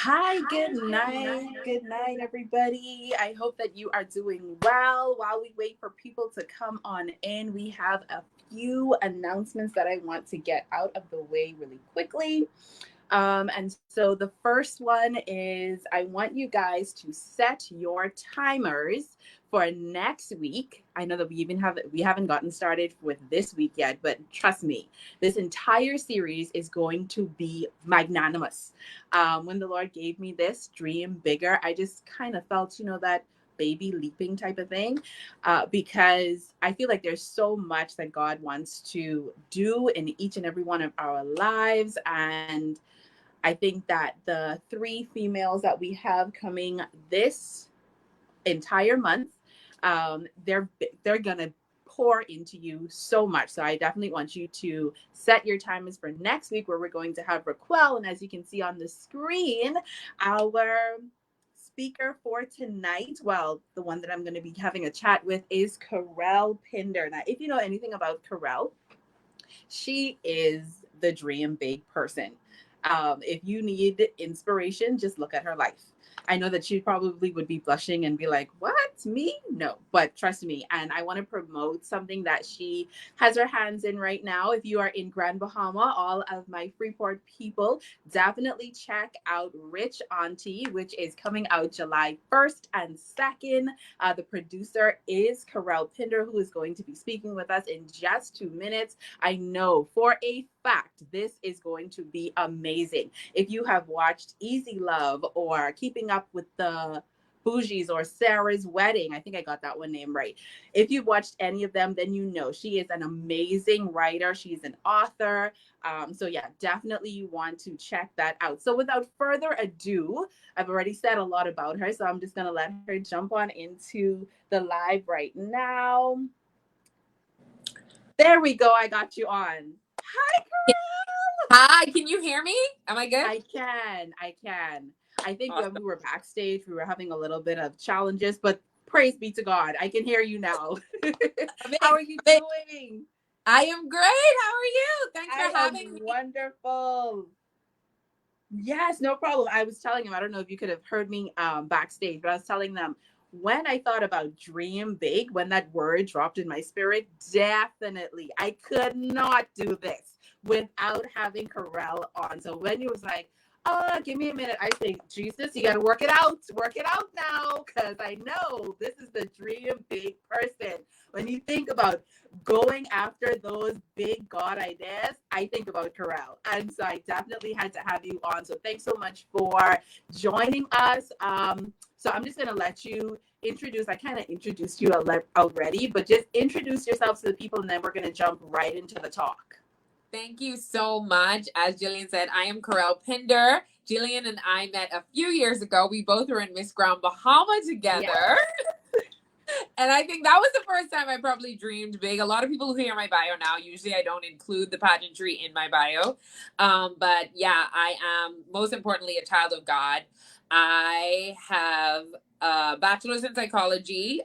Hi, good night. Good night, everybody. I hope that you are doing well. While we wait for people to come on in, we have a few announcements that I want to get out of the way really quickly. And so the first one is I want you guys to set your timers for next week. I know that we haven't gotten started with this week yet, but trust me, this entire series is going to be magnanimous. When the Lord gave me this dream bigger, I just kind of felt, that baby leaping type of thing, because I feel like there's so much that God wants to do in each and every one of our lives. And I think that the three females that we have coming this entire month, they're gonna pour into you so much. So I definitely want you to set your timers for next week, where we're going to have Raquel, and as you can see on the screen, our speaker for tonight, well, the one that I'm going to be having a chat with, is Kerel Pinder. Now, if you know anything about Kerel, she is the dream big person. If you need inspiration, just look at her life. I know that she probably would be blushing and be like, "What? Me? No." But trust me, and I want to promote something that she has her hands in right now. If you are in Grand Bahama, all of my Freeport people, definitely check out Rich Auntie, which is coming out July 1st and 2nd. The producer is Kerel Pinder, who is going to be speaking with us in just 2 minutes. I know for a fact this is going to be amazing. If you have watched Easy Love or Keeping Up with the Bougies or Sarah's Wedding, I think I got that one name right. If you've watched any of them, then you know she is an amazing writer. She's an author. So yeah, definitely you want to check that out. So without further ado, I've already said a lot about her, so I'm just going to let her jump on into the live right now. There we go. I got you on. Hi, Kerel. Hi, can you hear me? Am I good? I can. I think Awesome. when we were backstage, we were having a little bit of challenges, but praise be to God, I can hear you now. How are you doing? I am great. How are you? Thanks for having me. Wonderful. Yes, no problem. I was telling him, I don't know if you could have heard me backstage, but I was telling them, when I thought about dream big, when that word dropped in my spirit, definitely I could not do this without having Kerel on. So when he was like, "Oh, give me a minute," I think, Jesus, you got to work it out now, because I know this is the dream big person. When you think about going after those big God ideas, I think about Kerel. And so I definitely had to have you on. So thanks so much for joining us. So I'm just going to let you introduce. I kind of introduced you already, but just introduce yourself to the people, and then we're going to jump right into the talk. Thank you so much. As Jillian said, I am Kerel Pinder. Jillian and I met a few years ago. We both were in Miss Grand Bahama together. Yeah. And I think that was the first time I probably dreamed big. A lot of people who hear my bio now, usually I don't include the pageantry in my bio. But yeah, I am most importantly a child of God. I have a bachelor's in psychology,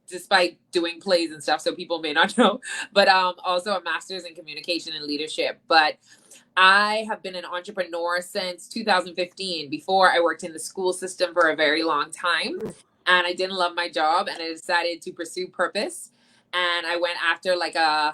despite doing plays and stuff, so people may not know, but also a master's in communication and leadership. But I have been an entrepreneur since 2015. Before, I worked in the school system for a very long time. And I didn't love my job, and I decided to pursue purpose. And I went after like a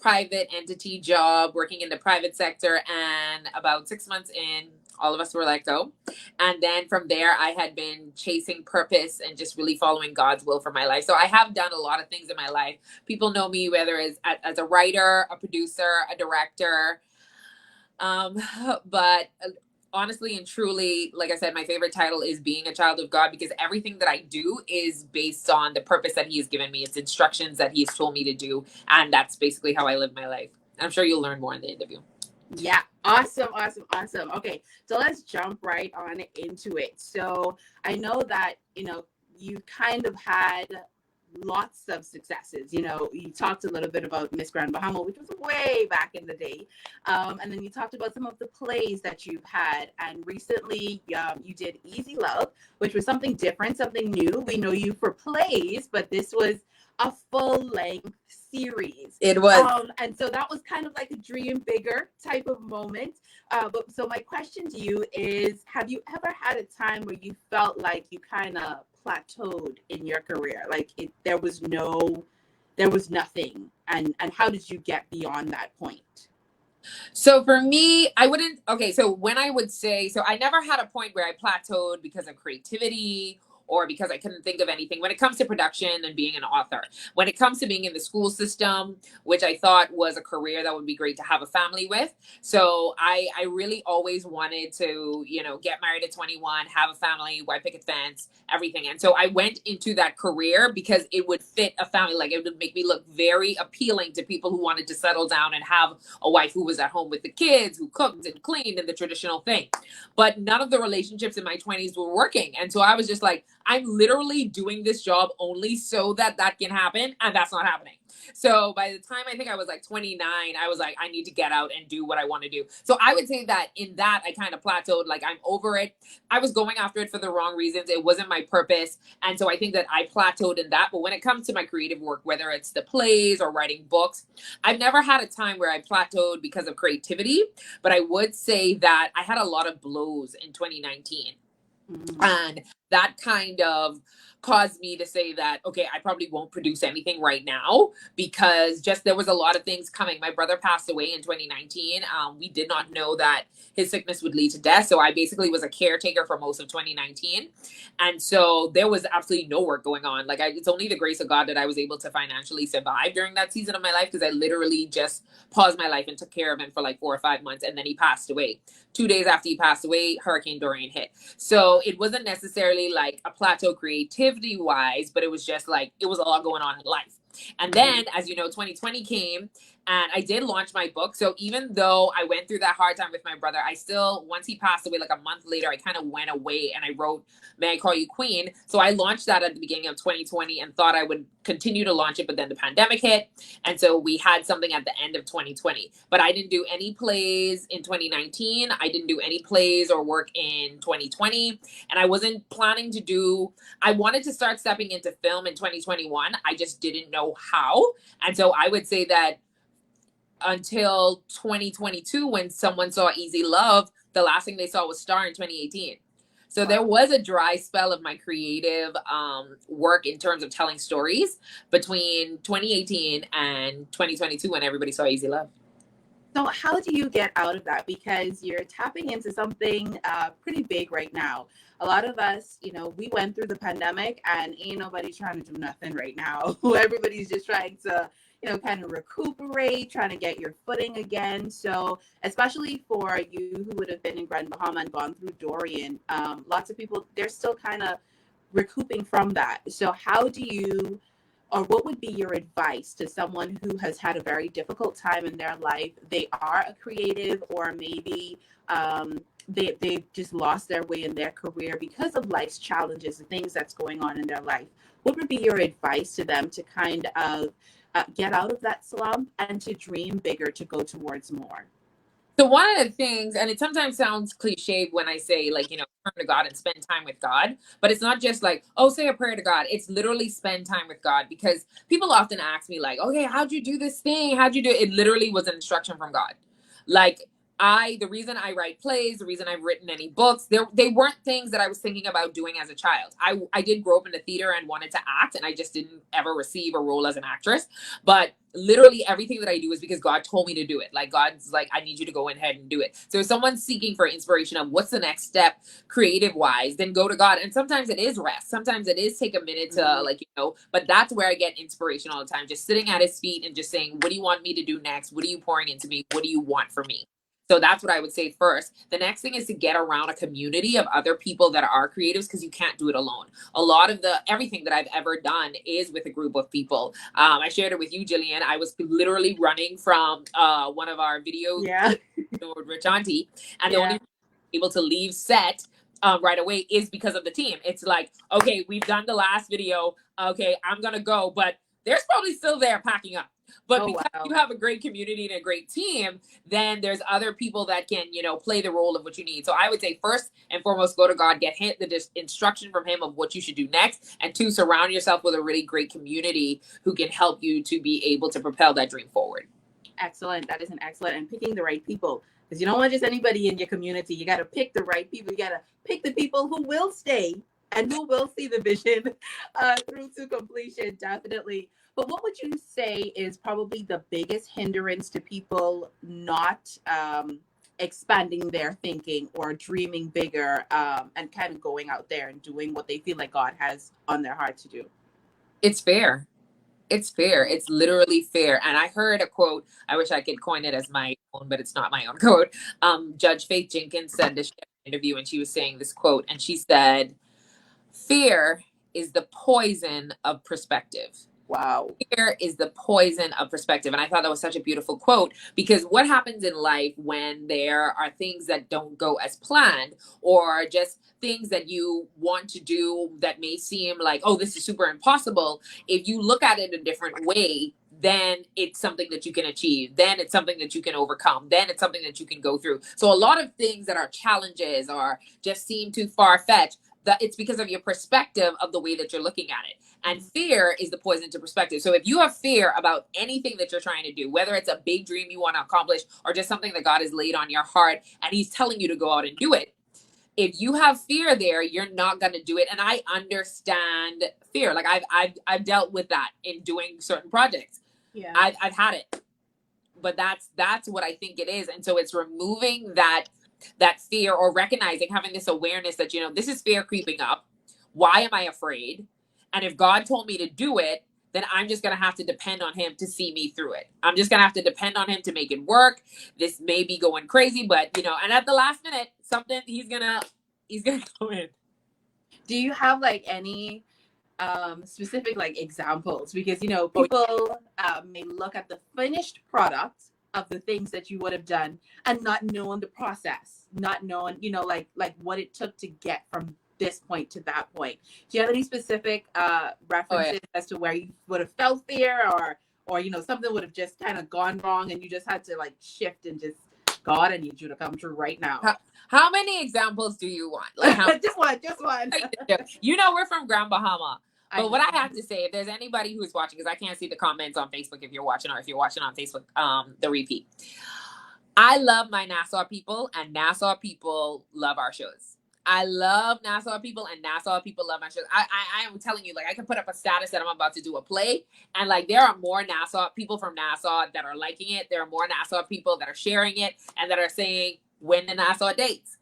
private entity job, working in the private sector. And about 6 months in, all of us were let go. And then from there, I had been chasing purpose and just really following God's will for my life. So I have done a lot of things in my life. People know me, whether it's as a writer, a producer, a director. But honestly and truly, like I said, my favorite title is being a child of God, because everything that I do is based on the purpose that he has given me. It's instructions that he's told me to do. And that's basically how I live my life. I'm sure you'll learn more in the interview. Yeah. Awesome. Okay. So let's jump right on into it. So I know that, you kind of had lots of successes. You talked a little bit about Miss Grand Bahama, which was way back in the day. And then you talked about some of the plays that you've had. And recently you did Easy Love, which was something different, something new. We know you for plays, but this was a full-length series. It was. And so that was kind of like a dream bigger type of moment. But so my question to you is, have you ever had a time where you felt like you kind of plateaued in your career? Like there was nothing. And how did you get beyond that point? So for me, I wouldn't, okay, so when I would say, so I never had a point where I plateaued because of creativity or because I couldn't think of anything when it comes to production and being an author. When it comes to being in the school system, which I thought was a career that would be great to have a family with. So I really always wanted to, you know, get married at 21, have a family, white picket fence, everything. And so I went into that career because it would fit a family. Like it would make me look very appealing to people who wanted to settle down and have a wife who was at home with the kids, who cooked and cleaned and the traditional thing. But none of the relationships in my 20s were working. And so I was just like, I'm literally doing this job only so that that can happen. And that's not happening. So by the time I think I was like 29, I was like, I need to get out and do what I want to do. So I would say that in that I kind of plateaued, like I'm over it. I was going after it for the wrong reasons. It wasn't my purpose. And so I think that I plateaued in that. But when it comes to my creative work, whether it's the plays or writing books, I've never had a time where I plateaued because of creativity. But I would say that I had a lot of blows in 2019. Mm. And that kind of caused me to say that, okay, I probably won't produce anything right now because just there was a lot of things coming. My brother passed away in 2019. We did not know that his sickness would lead to death. So I basically was a caretaker for most of 2019. And so there was absolutely no work going on. Like it's only the grace of God that I was able to financially survive during that season of my life because I literally just paused my life and took care of him for like 4 or 5 months. And then he passed away. 2 days after he passed away, Hurricane Dorian hit. So it wasn't necessarily like a plateau creativity wise, but it was just like, it was a lot going on in life. And then, as you know, 2020 came and I did launch my book. So even though I went through that hard time with my brother, I still, once he passed away, like a month later, I kind of went away and I wrote, May I Call You Queen? So I launched that at the beginning of 2020 and thought I would continue to launch it, but then the pandemic hit. And so we had something at the end of 2020, but I didn't do any plays in 2019. I didn't do any plays or work in 2020. And I wasn't planning to do, I wanted to start stepping into film in 2021. I just didn't know how. And so I would say that until 2022, when someone saw Easy Love, the last thing they saw was Star in 2018. So there was a dry spell of my creative work in terms of telling stories between 2018 and 2022 when everybody saw Easy Love. So how do you get out of that? Because you're tapping into something pretty big right now. A lot of us, you know, we went through the pandemic and ain't nobody trying to do nothing right now. Everybody's just trying to, you know, kind of recuperate, trying to get your footing again. So especially for you who would have been in Grand Bahama and gone through Dorian, lots of people, they're still kind of recouping from that. So how do you, or what would be your advice to someone who has had a very difficult time in their life? They are a creative, or maybe they've just lost their way in their career because of life's challenges and things that's going on in their life. What would be your advice to them to kind of get out of that slump and to dream bigger, to go towards more? So one of the things, and it sometimes sounds cliche when I say, like, you know, turn to God and spend time with God, but it's not just like, oh, say a prayer to God. It's literally spend time with God, because people often ask me like, okay, how'd you do this thing? How'd you do it? It literally was an instruction from God. Like the reason I write plays, the reason I've written any books, they weren't things that I was thinking about doing as a child. I did grow up in the theater and wanted to act, and I just didn't ever receive a role as an actress. But literally everything that I do is because God told me to do it. Like God's like, I need you to go ahead and do it. So if someone's seeking for inspiration of what's the next step creative wise, then go to God. And sometimes it is rest. Sometimes it is take a minute to like, you know, but that's where I get inspiration all the time. Just sitting at his feet and just saying, what do you want me to do next? What are you pouring into me? What do you want from me? So that's what I would say first. The next thing is to get around a community of other people that are creatives, because you can't do it alone. A lot of everything that I've ever done is with a group of people. I shared it with you, Jillian. I was literally running from one of our videos with Auntie, and the only reason I was able to leave set right away is because of the team. It's like, okay, we've done the last video. Okay, I'm going to go, but they're probably still there packing up. But Oh, because wow. you have a great community and a great team, then there's other people that can, play the role of what you need. So I would say first and foremost, go to God, get the instruction from him of what you should do next. And two, surround yourself with a really great community who can help you to be able to propel that dream forward. Excellent. That is an excellent. And picking the right people. Because you don't want just anybody in your community. You got to pick the right people. You got to pick the people who will stay and who will see the vision through to completion, definitely. But what would you say is probably the biggest hindrance to people not expanding their thinking or dreaming bigger and kind of going out there and doing what they feel like God has on their heart to do? It's fair. It's fair. It's literally fair. And I heard a quote. I wish I could coin it as my own, but it's not my own quote. Judge Faith Jenkins said this in an interview, and she was saying this quote, and she said, "Fear is the poison of perspective." Wow. Fear is the poison of perspective. And I thought that was such a beautiful quote, because what happens in life when there are things that don't go as planned, or just things that you want to do that may seem like, oh, this is super impossible. If you look at it a different way, then it's something that you can achieve. Then it's something that you can overcome. Then it's something that you can go through. So a lot of things that are challenges or just seem too far fetched, that it's because of your perspective of the way that you're looking at it. And fear is the poison to perspective. So if you have fear about anything that you're trying to do, whether it's a big dream you want to accomplish or just something that God has laid on your heart and he's telling you to go out and do it, if you have fear there, you're not going to do it. And I understand fear. Like I've dealt with that in doing certain projects. Yeah. I've had it. But that's what I think it is. And so it's removing that fear, or recognizing, having this awareness that, this is fear creeping up. Why am I afraid? And if God told me to do it, then I'm just going to have to depend on him to see me through it. I'm just going to have to depend on him to make it work. This may be going crazy, but, and at the last minute, something, he's going to go in. Do you have like any specific like examples? Because, people may look at the finished product of the things that you would have done and not knowing the process, not knowing, like what it took to get from this point to that point. Do you have any specific references as to where you would have felt fear, or something would have just kind of gone wrong and you just had to like shift and just, God, I need you to come through right now? How many examples do you want? Like just one. We're from Grand Bahama. But what I have to say, if there's anybody who's watching, because I can't see the comments on Facebook if you're watching, or if you're watching on Facebook, the repeat. I love my Nassau people, and Nassau people love our shows. I love Nassau people, and Nassau people love my shows. I am telling you, like, I can put up a status that I'm about to do a play, and like there are more Nassau people from Nassau that are liking it. There are more Nassau people that are sharing it and that are saying, when the Nassau dates.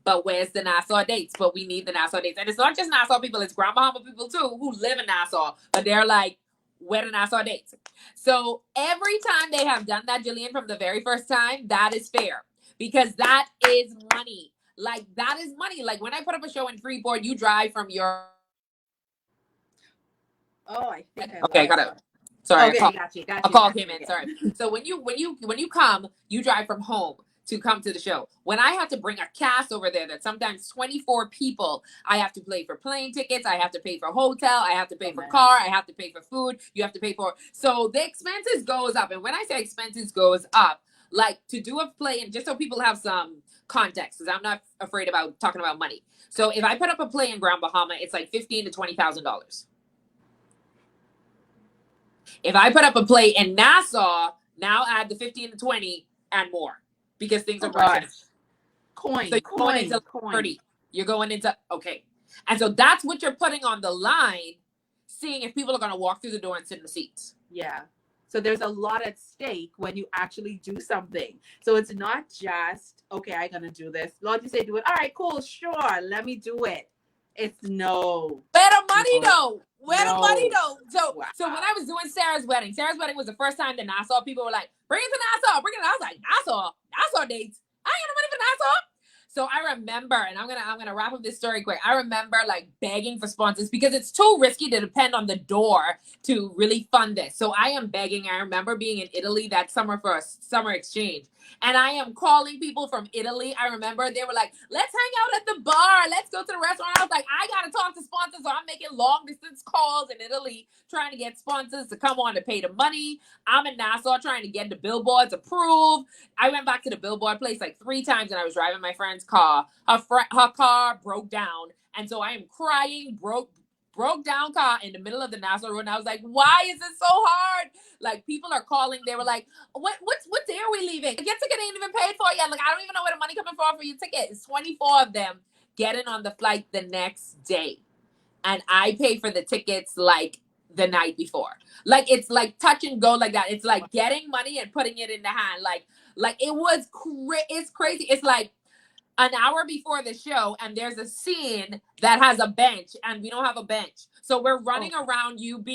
But where's the Nassau dates? But we need the Nassau dates. And it's not just Nassau people, it's Grand Bahama people too who live in Nassau. But they're like, where the Nassau dates? So every time they have done that, Jillian, from the very first time, that is fair. Because that is money. Like, that is money. Like, when I put up a show in Freeport, you drive from your... Oh, I think Okay, got it. Sorry, okay, got you. A call came in. Sorry. So when you come, you drive from home to come to the show. When I have to bring a cast over there, that's sometimes 24 people, I have to pay for plane tickets, I have to pay for hotel, I have to pay for car, I have to pay for food, you have to pay for, so the expenses goes up. And when I say expenses goes up, like to do a play, and just so people have some context, because I'm not afraid about talking about money. So if I put up a play in Grand Bahama, it's like $15,000 to $20,000. If I put up a play in Nassau, now add the 15 to 20 and more, because things are rising. Coin. So you're going into 30. You're going into, okay. And so that's what you're putting on the line, seeing if people are going to walk through the door and sit in the seats. Yeah. So there's a lot at stake when you actually do something. So it's not just, okay, I'm going to do this. Lord, you say do it. All right, cool, sure. Let me do it. It's no. Where the money though? Where the money though? So when I was doing Sarah's wedding was the first time that Nassau people were like, bring it to Nassau, bring it. I was like, Nassau dates. I ain't got no money for Nassau. So I remember, and I'm gonna wrap up this story quick. I remember like begging for sponsors because it's too risky to depend on the door to really fund this. So I am begging. I remember being in Italy that summer for a summer exchange, and I am calling people from Italy. I remember they were like, let's hang out at the bar. Let's go to the restaurant. I was like, I gotta talk to sponsors. sponsors. So I'm making long distance calls in Italy, trying to get sponsors to come on to pay the money. I'm in Nassau trying to get the billboards approved. I went back to the billboard place like 3 times, and I was driving my friend's car. Her car broke down. And so I am crying, broke down car in the middle of the Nassau Road. And I was like, why is it so hard? Like, people are calling. They were like, what day are we leaving? Your ticket ain't even paid for yet. Like, I don't even know where the money coming for your ticket. It's 24 of them getting on the flight the next day. And I pay for the tickets like the night before. Like, it's like touch and go like that. It's like getting money and putting it in the hand. Like it was it's crazy. It's like an hour before the show, and there's a scene that has a bench, and we don't have a bench. So we're running around UB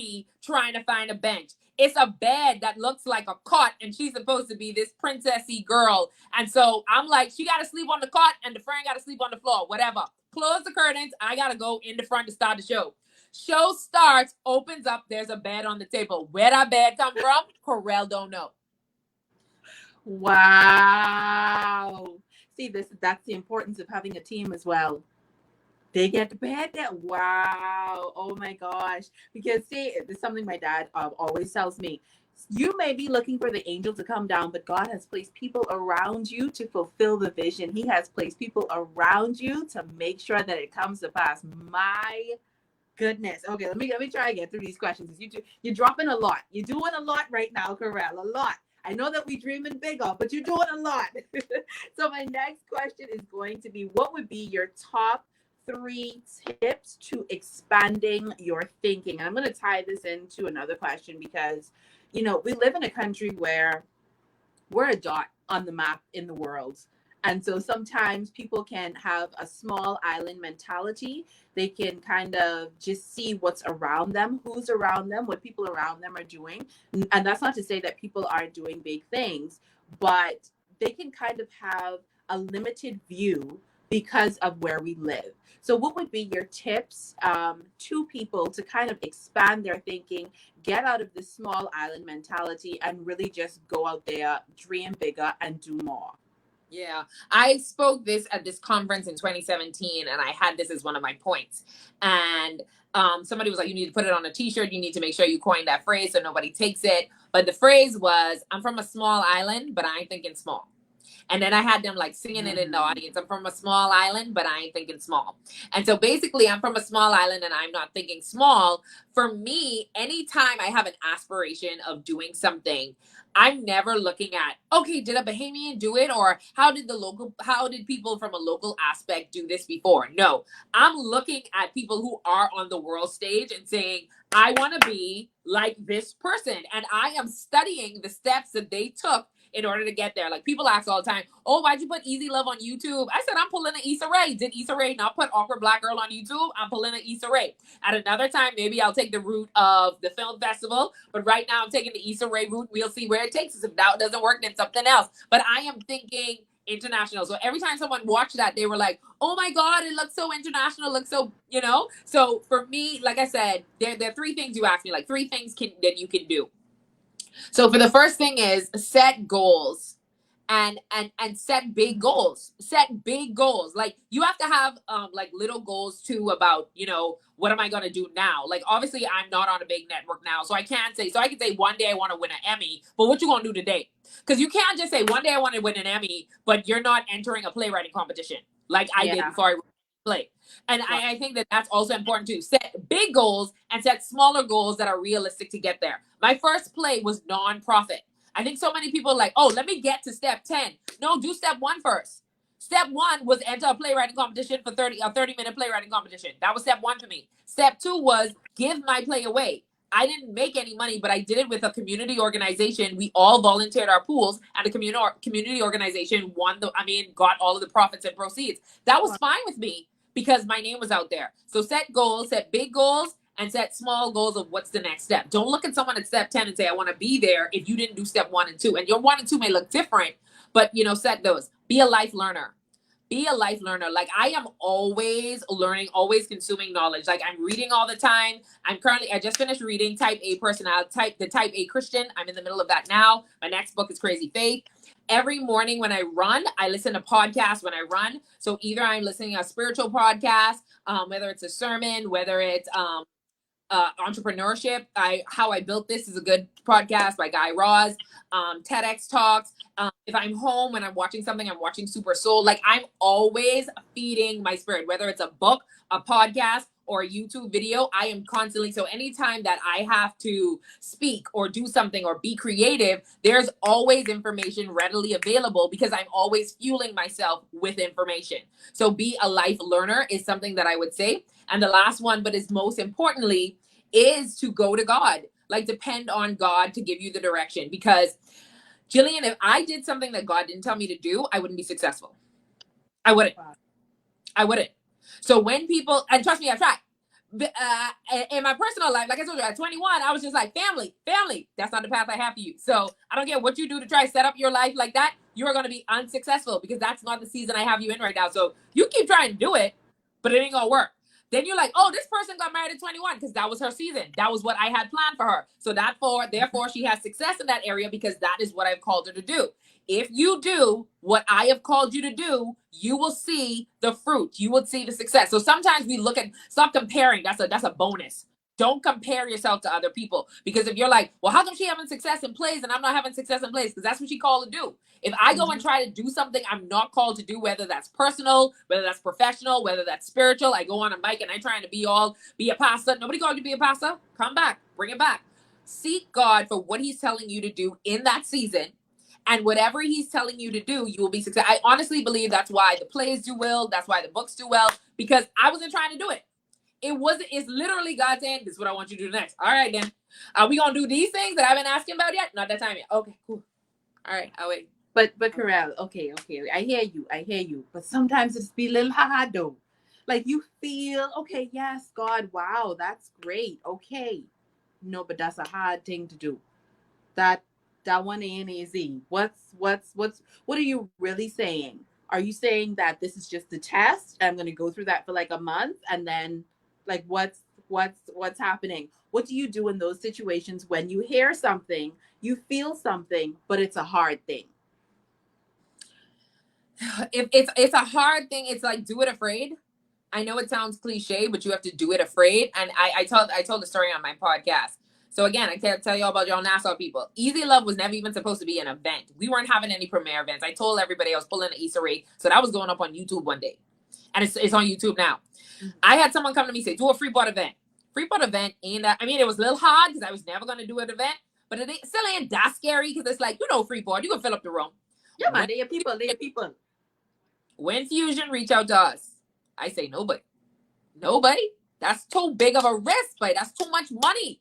trying to find a bench. It's a bed that looks like a cot, and she's supposed to be this princessy girl. And so I'm like, she got to sleep on the cot, and the friend got to sleep on the floor, whatever. Close the curtains. I got to go in the front to start the show. Show starts, opens up, there's a bed on the table. Where that bed come from? Kerel don't know. Wow. See, that's the importance of having a team as well. They get the bed that wow. Oh my gosh. Because see, it's something my dad always tells me. You may be looking for the angel to come down, but God has placed people around you to fulfill the vision. He has placed people around you to make sure that it comes to pass. My goodness. Okay, let me try and get through these questions. You're dropping a lot. You're doing a lot right now, Kerel. A lot. I know that we dreaming bigger, but you're doing a lot. So my next question is going to be, what would be your top 3 tips to expanding your thinking? And I'm going to tie this into another question because, we live in a country where we're a dot on the map in the world. And so sometimes people can have a small island mentality. They can kind of just see what's around them, who's around them, what people around them are doing. And that's not to say that people aren't doing big things, but they can kind of have a limited view because of where we live. So what would be your tips to people to kind of expand their thinking, get out of this small island mentality, and really just go out there, dream bigger, and do more? Yeah, I spoke this at this conference in 2017, and I had this as one of my points. And somebody was like, you need to put it on a t-shirt. You need to make sure you coin that phrase so nobody takes it. But the phrase was, I'm from a small island, but I ain't thinking small. And then I had them like singing it in the audience. I'm from a small island, but I ain't thinking small. And so basically, I'm from a small island and I'm not thinking small. For me, anytime I have an aspiration of doing something, I'm never looking at, okay, did a Bahamian do it? Or how did people from a local aspect do this before? No, I'm looking at people who are on the world stage and saying, I want to be like this person. And I am studying the steps that they took in order to get there. Like, people ask all the time, oh, why'd you put Easy Love on YouTube? I said, I'm pulling an Issa Rae. Did Issa Rae not put Awkward Black Girl on YouTube? I'm pulling an Issa Rae. At another time, maybe I'll take the route of the film festival, but right now I'm taking the Issa Rae route. We'll see where it takes us. If that doesn't work, then something else. But I am thinking international. So every time someone watched that, they were like, oh my God, it looks so international, looks so, So for me, like I said, there are 3 things you asked me, like 3 things that you can do. So for the first thing is set goals and set big goals. Set big goals. Like, you have to have like little goals too about, what am I going to do now? Like, obviously I'm not on a big network now, so I can say one day I want to win an Emmy, but what you going to do today? Because you can't just say one day I want to win an Emmy, but you're not entering a playwriting competition like I did before I play. And I think that that's also important too. Set big goals and set smaller goals that are realistic to get there. My first play was nonprofit. I think so many people are like, oh, let me get to step 10. No, do step 1 first. Step 1 was enter a playwriting competition for a 30-minute playwriting competition. That was step 1 for me. Step 2 was give my play away. I didn't make any money, but I did it with a community organization. We all volunteered our pools, and the community organization got all of the profits and proceeds. That was fine with me, because my name was out there. So set goals, set big goals, and set small goals of what's the next step. Don't look at someone at step 10 and say, I want to be there, if you didn't do step 1 and 2. And your 1 and 2 may look different, but set those. Be a life learner. Be a life learner. Like, I am always learning, always consuming knowledge. Like, I'm reading all the time. I just finished reading Type A Personality, the Type A Christian. I'm in the middle of that now. My next book is Crazy Faith. Every morning when I run, I listen to podcasts when I run. So either I'm listening to a spiritual podcast, whether it's a sermon, whether it's entrepreneurship. How I Built This is a good podcast by Guy Raz. TEDx talks. If I'm home when I'm watching something, I'm watching Super Soul. Like, I'm always feeding my spirit, whether it's a book, a podcast, or a YouTube video. I am constantly, so anytime that I have to speak or do something or be creative, there's always information readily available because I'm always fueling myself with information. So be a life learner is something that I would say. And the last one, but is most importantly, is to go to God. Like, depend on God to give you the direction. Because, Jillian, if I did something that God didn't tell me to do, I wouldn't be successful. I wouldn't. I wouldn't. So when people, and trust me, I've tried. In my personal life, like I told you, at 21, I was just like, family. That's not the path I have for you. So I don't care what you do to try to set up your life like that. You're going to be unsuccessful because that's not the season I have you in right now. So you keep trying to do it, but it ain't going to work. Then you're like, oh, this person got married at 21 because that was her season. That was what I had planned for her. So therefore, she has success in that area because that is what I've called her to do. If you do what I have called you to do, you will see the fruit. You will see the success. So sometimes we look at, stop comparing. That's a bonus. Don't compare yourself to other people. Because if you're like, well, how come she having success in plays and I'm not having success in plays? Because that's what she called to do. If I go and try to do something I'm not called to do, whether that's personal, whether that's professional, whether that's spiritual, I go on a mic and I'm trying to be a pastor. Nobody called you to be a pastor. Come back. Bring it back. Seek God for what he's telling you to do in that season. And whatever he's telling you to do, you will be successful. I honestly believe that's why the plays do well. That's why the books do well. Because I wasn't trying to do it. It's literally God saying, this is what I want you to do next. All right, then. Are we going to do these things that I've been asking about yet? Not that time yet. Okay, cool. All right, I'll wait. But Kerel, okay. I hear you. But sometimes it's be a little hard though. Like you feel, okay, yes, God, wow, that's great. Okay. No, but that's a hard thing to do. That one ain't easy. What are you really saying? Are you saying that this is just a test? I'm gonna go through that for like a month and then like what's happening? What do you do in those situations when you hear something, you feel something, but it's a hard thing? If it's a hard thing, it's like, do it afraid. I know it sounds cliche, but you have to do it afraid. And I told the story on my podcast. So again, I can't tell you all about y'all Nassau people. Easy Love was never even supposed to be an event. We weren't having any premiere events. I told everybody I was pulling an Easter egg. So that was going up on YouTube one day. And it's on YouTube now. I had someone come to me and say, do a Freeport event. Freeport event ain't that, I mean, it was a little hard because I was never going to do an event. But it still ain't that scary because it's like, Freeport, you can fill up the room. Yeah, man, they're people. When Fusion reach out to us, I say nobody. That's too big of a risk, but that's too much money.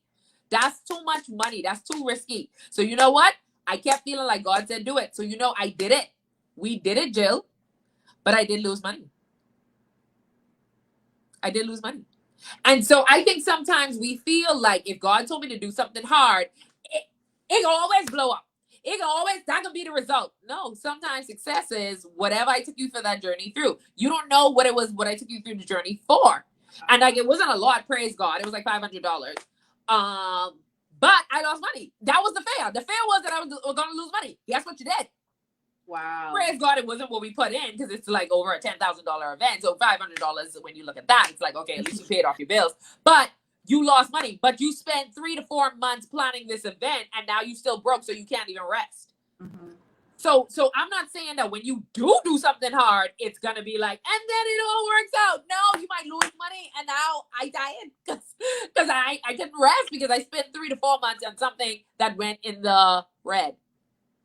That's too risky. So you know what? I kept feeling like God said do it. So I did it. We did it, Jill. But I did lose money. And so I think sometimes we feel like if God told me to do something hard, it can always blow up. That could be the result. No, sometimes success is whatever I took you for that journey through. You don't know what it was, what I took you through the journey for. And like, it wasn't a lot, praise God. It was like $500. But I lost money. That was the fear. The fear was that I was going to lose money. Guess what you did? Wow. Praise God, it wasn't what we put in because it's like over a $10,000 event. So $500, when you look at that, it's like, okay, at least you paid off your bills. But you lost money. But you spent 3 to 4 months planning this event, and now you still broke, so you can't even rest. Mm-hmm. So I'm not saying that when you do something hard, it's going to be like, and then it all works out. No, you might lose money. And now I died because I couldn't rest because I spent 3 to 4 months on something that went in the red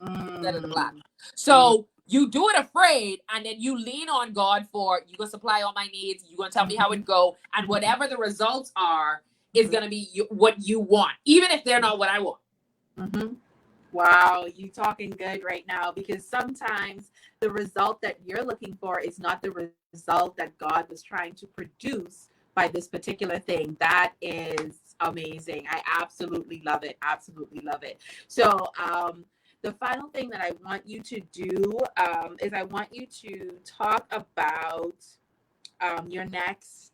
instead of the black. So you do it afraid, and then you lean on God for, you're going to supply all my needs. You're going to tell me how it go. And whatever the results are is going to be what you want, even if they're not what I want. Mm-hmm. Wow, you talking good right now, because sometimes the result that you're looking for is not the result that God was trying to produce by this particular thing. That is amazing. I absolutely love it. So the final thing that I want you to do is I want you to talk about your next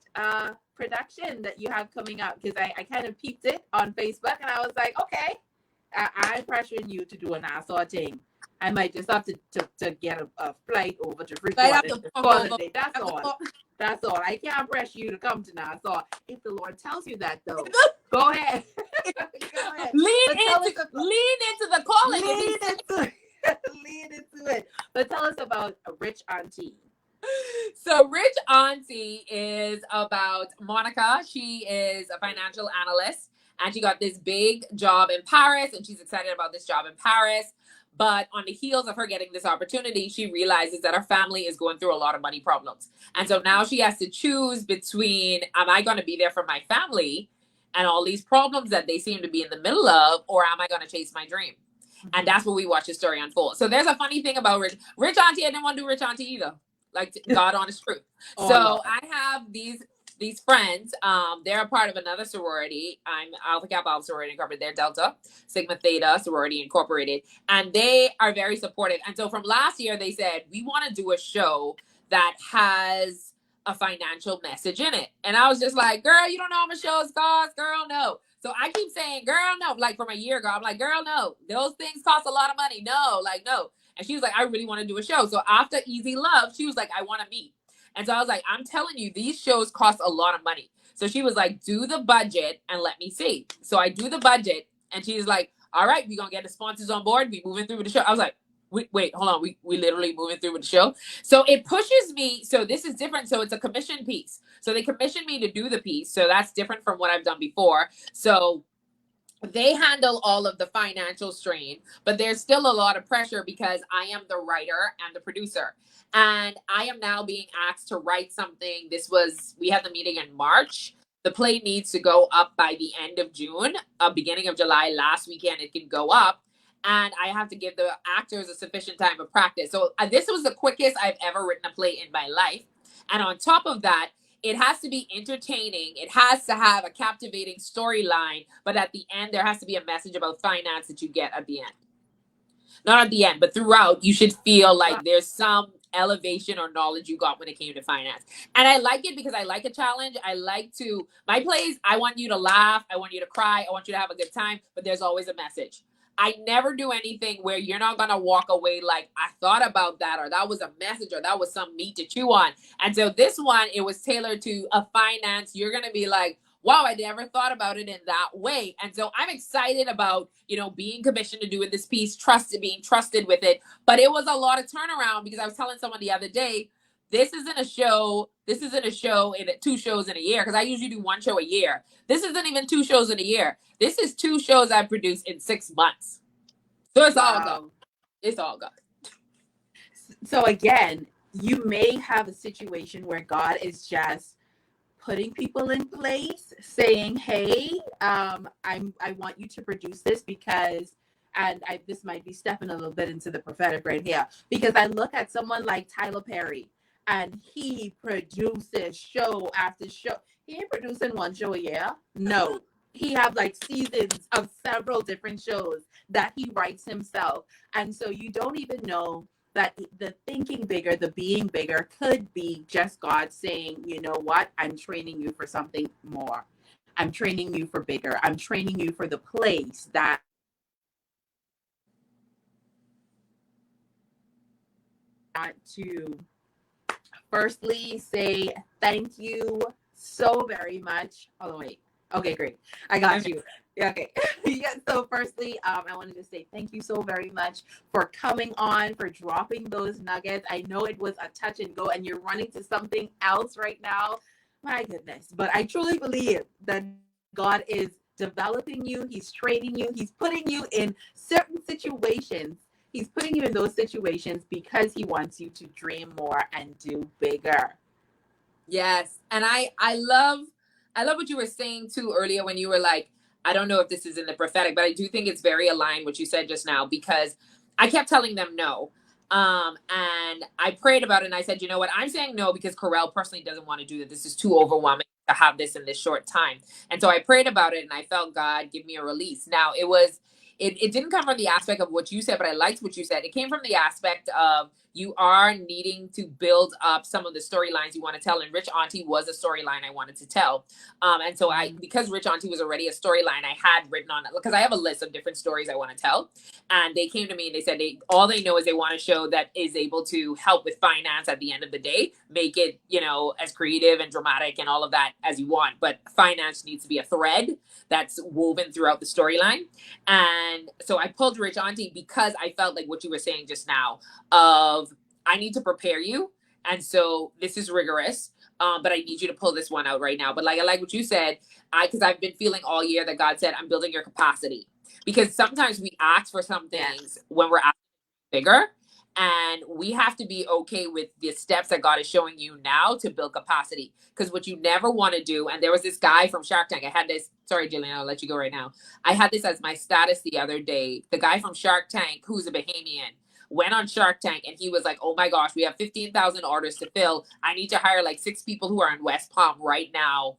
production that you have coming up, because I kind of peeped it on Facebook and I was like, okay, I'm pressuring you to do a Nassau thing. I might just have to get a flight over to I have Freeport to and fuck call over. it a day. That's all. That's all. I can't press you to come to Nassau. If the Lord tells you that, though, go ahead. Go ahead. Lean But tell into us the calling. lean into it. Lean into it. But tell us about a rich auntie. So Rich Auntie is about Monica. She is a financial analyst and she got this big job in Paris and she's excited about this job in Paris. But on the heels of her getting this opportunity, she realizes that her family is going through a lot of money problems. And so now she has to choose between, am I going to be there for my family and all these problems that they seem to be in the middle of, or am I going to chase my dream? And that's what we watch the story unfold. So there's a funny thing about Rich Auntie. I didn't want to do Rich Auntie either. Like God honest truth. Oh, So Lord. I have these friends. They're a part of another sorority. I'm Alpha Kappa Alpha Sorority Incorporated. They're Delta Sigma Theta Sorority Incorporated, and they are very supportive. And so from last year, they said we want to do a show that has a financial message in it. And I was just like, girl, you don't know how much shows cost, girl, no. So I keep saying, girl, no. Like from a year ago, I'm like, girl, no. Those things cost a lot of money. No, like no. And she was like, I really want to do a show. So after Easy Love, she was like, I want to meet. And so I was like, I'm telling you, these shows cost a lot of money. So she was like, do the budget and let me see. So I do the budget and she's like, all right, we're going to get the sponsors on board. We moving through with the show. I was like, wait, hold on. We literally moving through with the show. So it pushes me. So this is different. So it's a commission piece. So they commissioned me to do the piece. So that's different from what I've done before. So they handle all of the financial strain, but there's still a lot of pressure because I am the writer and the producer. And I am now being asked to write something. We had the meeting in March. The play needs to go up by the end of June, beginning of July. Last weekend, it can go up. And I have to give the actors a sufficient time of practice. So this was the quickest I've ever written a play in my life. And on top of that, it has to be entertaining. It has to have a captivating storyline, but at the end, there has to be a message about finance that you get at the end. Not at the end, but throughout, you should feel like there's some elevation or knowledge you got when it came to finance. And I like it because I like a challenge. My plays, I want you to laugh. I want you to cry. I want you to have a good time, but there's always a message. I never do anything where you're not going to walk away like, I thought about that, or that was a message, or that was some meat to chew on. And so this one, it was tailored to a finance. You're going to be like, wow, I never thought about it in that way. And so I'm excited about, being commissioned to do this piece, being trusted with it. But it was a lot of turnaround because I was telling someone the other day, this isn't a show in 2 shows in a year, because I usually do 1 show a year. This isn't even 2 shows in a year. This is 2 shows I produced in 6 months. So it's all good. It's all good. So again, you may have a situation where God is just putting people in place, saying, "Hey, I want you to produce this because," and this might be stepping a little bit into the prophetic right here, because I look at someone like Tyler Perry, and he produces show after show. He ain't producing 1 show a year. No, he have like seasons of several different shows that he writes himself, and so you don't even know that the thinking bigger, the being bigger could be just God saying, you know what, I'm training you for something more. I'm training you for bigger. I'm training you for the place that I want to firstly say thank you so very much. Oh, wait. Okay, great. I got you. Okay. Yeah. So firstly, I wanted to say thank you so very much for coming on, for dropping those nuggets. I know it was a touch and go and you're running to something else right now. My goodness. But I truly believe that God is developing you. He's training you. He's putting you in certain situations. He's putting you in those situations because he wants you to dream more and do bigger. Yes. And I love what you were saying too earlier when you were like, I don't know if this is in the prophetic, but I do think it's very aligned what you said just now, because I kept telling them no. And I prayed about it and I said, you know what? I'm saying no because Kerel personally doesn't want to do that. This is too overwhelming to have this in this short time. And so I prayed about it and I felt God give me a release. Now it didn't come from the aspect of what you said, but I liked what you said. It came from the aspect of, you are needing to build up some of the storylines you want to tell. And Rich Auntie was a storyline I wanted to tell. And so because Rich Auntie was already a storyline, I had written on it because I have a list of different stories I want to tell. And they came to me and they said all they know is they want a show that is able to help with finance at the end of the day, make it, as creative and dramatic and all of that as you want. But finance needs to be a thread that's woven throughout the storyline. And so I pulled Rich Auntie because I felt like what you were saying just now of I need to prepare you. And so this is rigorous. But I need you to pull this one out right now. But I like what you said, because I've been feeling all year that God said, I'm building your capacity. Because sometimes we ask for some things when we're asking bigger, and we have to be okay with the steps that God is showing you now to build capacity. Because what you never want to do, and there was this guy from Shark Tank. I had this, sorry, Jillian, I'll let you go right now. I had this as my status the other day. The guy from Shark Tank, who's a Bahamian, went on Shark Tank and he was like, oh my gosh, we have 15,000 orders to fill. I need to hire like 6 people who are in West Palm right now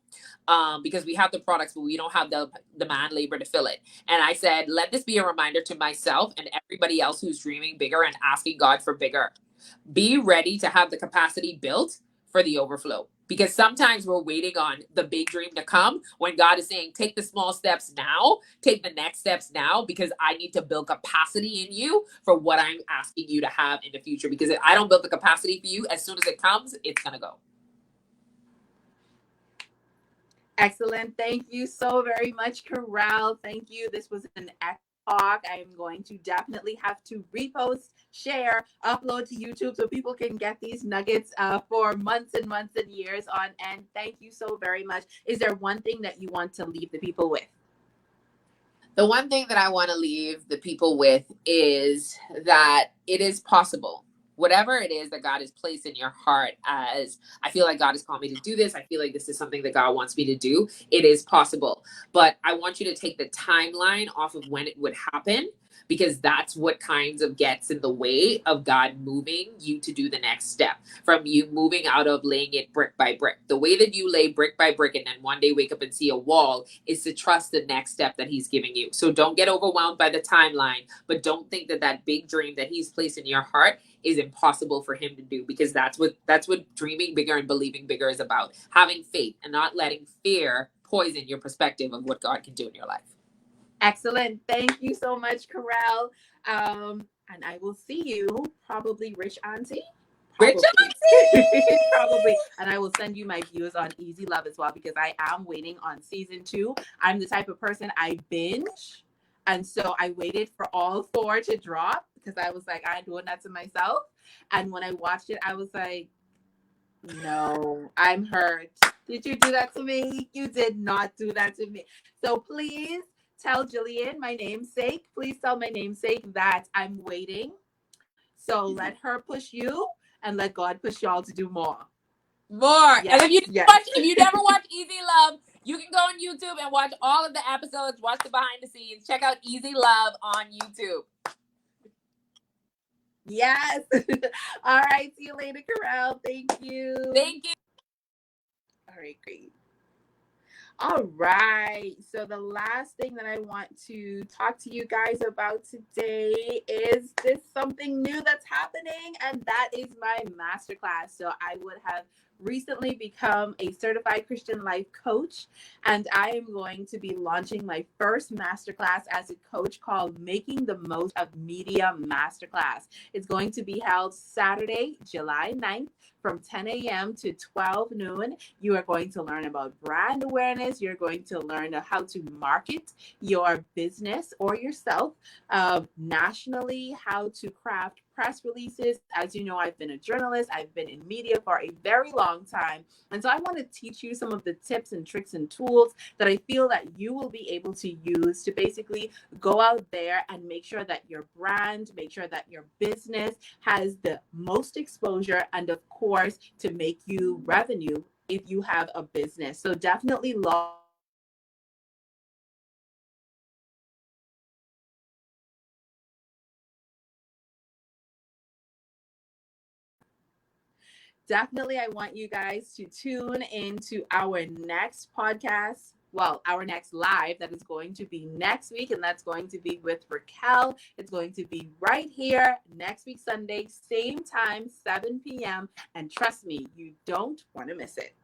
because we have the products, but we don't have the demand labor to fill it. And I said, let this be a reminder to myself and everybody else who's dreaming bigger and asking God for bigger. Be ready to have the capacity built for the overflow. Because sometimes we're waiting on the big dream to come when God is saying, take the small steps now, take the next steps now, because I need to build capacity in you for what I'm asking you to have in the future. Because if I don't build the capacity for you, as soon as it comes, it's going to go. Excellent. Thank you so very much, Kerel. Thank you. This was an excellent talk. I am going to definitely have to repost, share, upload to YouTube so people can get these nuggets for months and months and years on end. Thank you so very much. Is there one thing that you want to leave the people with? The one thing that I want to leave the people with is that it is possible. Whatever it is that God has placed in your heart, as I feel like God has called me to do this, I feel like this is something that God wants me to do, it is possible. But I want you to take the timeline off of when it would happen, because that's what kinds of gets in the way of God moving you to do the next step, from you moving out of laying it brick by brick. The way that you lay brick by brick and then one day wake up and see a wall is to trust the next step that he's giving you. So don't get overwhelmed by the timeline, but don't think that that big dream that he's placed in your heart is impossible for him to do, because that's what dreaming bigger and believing bigger is about. Having faith and not letting fear poison your perspective of what God can do in your life. Excellent. Thank you so much, Kerel. And I will see you probably, Rich Auntie. Rich Auntie! Probably. And I will send you my views on Easy Love as well, because I am waiting on season 2. I'm the type of person I binge. And so I waited for all 4 to drop because I was like, I'm doing that to myself. And when I watched it, I was like, no, I'm hurt. Did you do that to me? You did not do that to me. So please tell Jillian, my namesake, please tell my namesake that I'm waiting. So let her push you and let God push y'all to do more. More. Yes, and if you never watch Easy Love, you can go on YouTube and watch all of the episodes, watch the behind the scenes, check out Easy Love on YouTube. Yes. All right. See you later, Kerel. Thank you. Thank you. All right, great. All right. So the last thing that I want to talk to you guys about today is this something new that's happening, and that is my masterclass. So I would have recently become a certified Christian life coach, and I am going to be launching my first masterclass as a coach called Making the Most of Media Masterclass. It's going to be held Saturday, July 9th from 10 a.m. to 12 noon. You are going to learn about brand awareness. You're going to learn how to market your business or yourself nationally, how to craft press releases. As you know, I've been a journalist. I've been in media for a very long time. And so I want to teach you some of the tips and tricks and tools that I feel that you will be able to use to basically go out there and make sure that your brand, make sure that your business has the most exposure, and of course, to make you revenue if you have a business. So definitely log Definitely, I want you guys to tune into our next podcast well, our next live that is going to be next week, and that's going to be with Raquel. It's going to be right here next week, Sunday, same time, 7 p.m. And trust me, you don't want to miss it.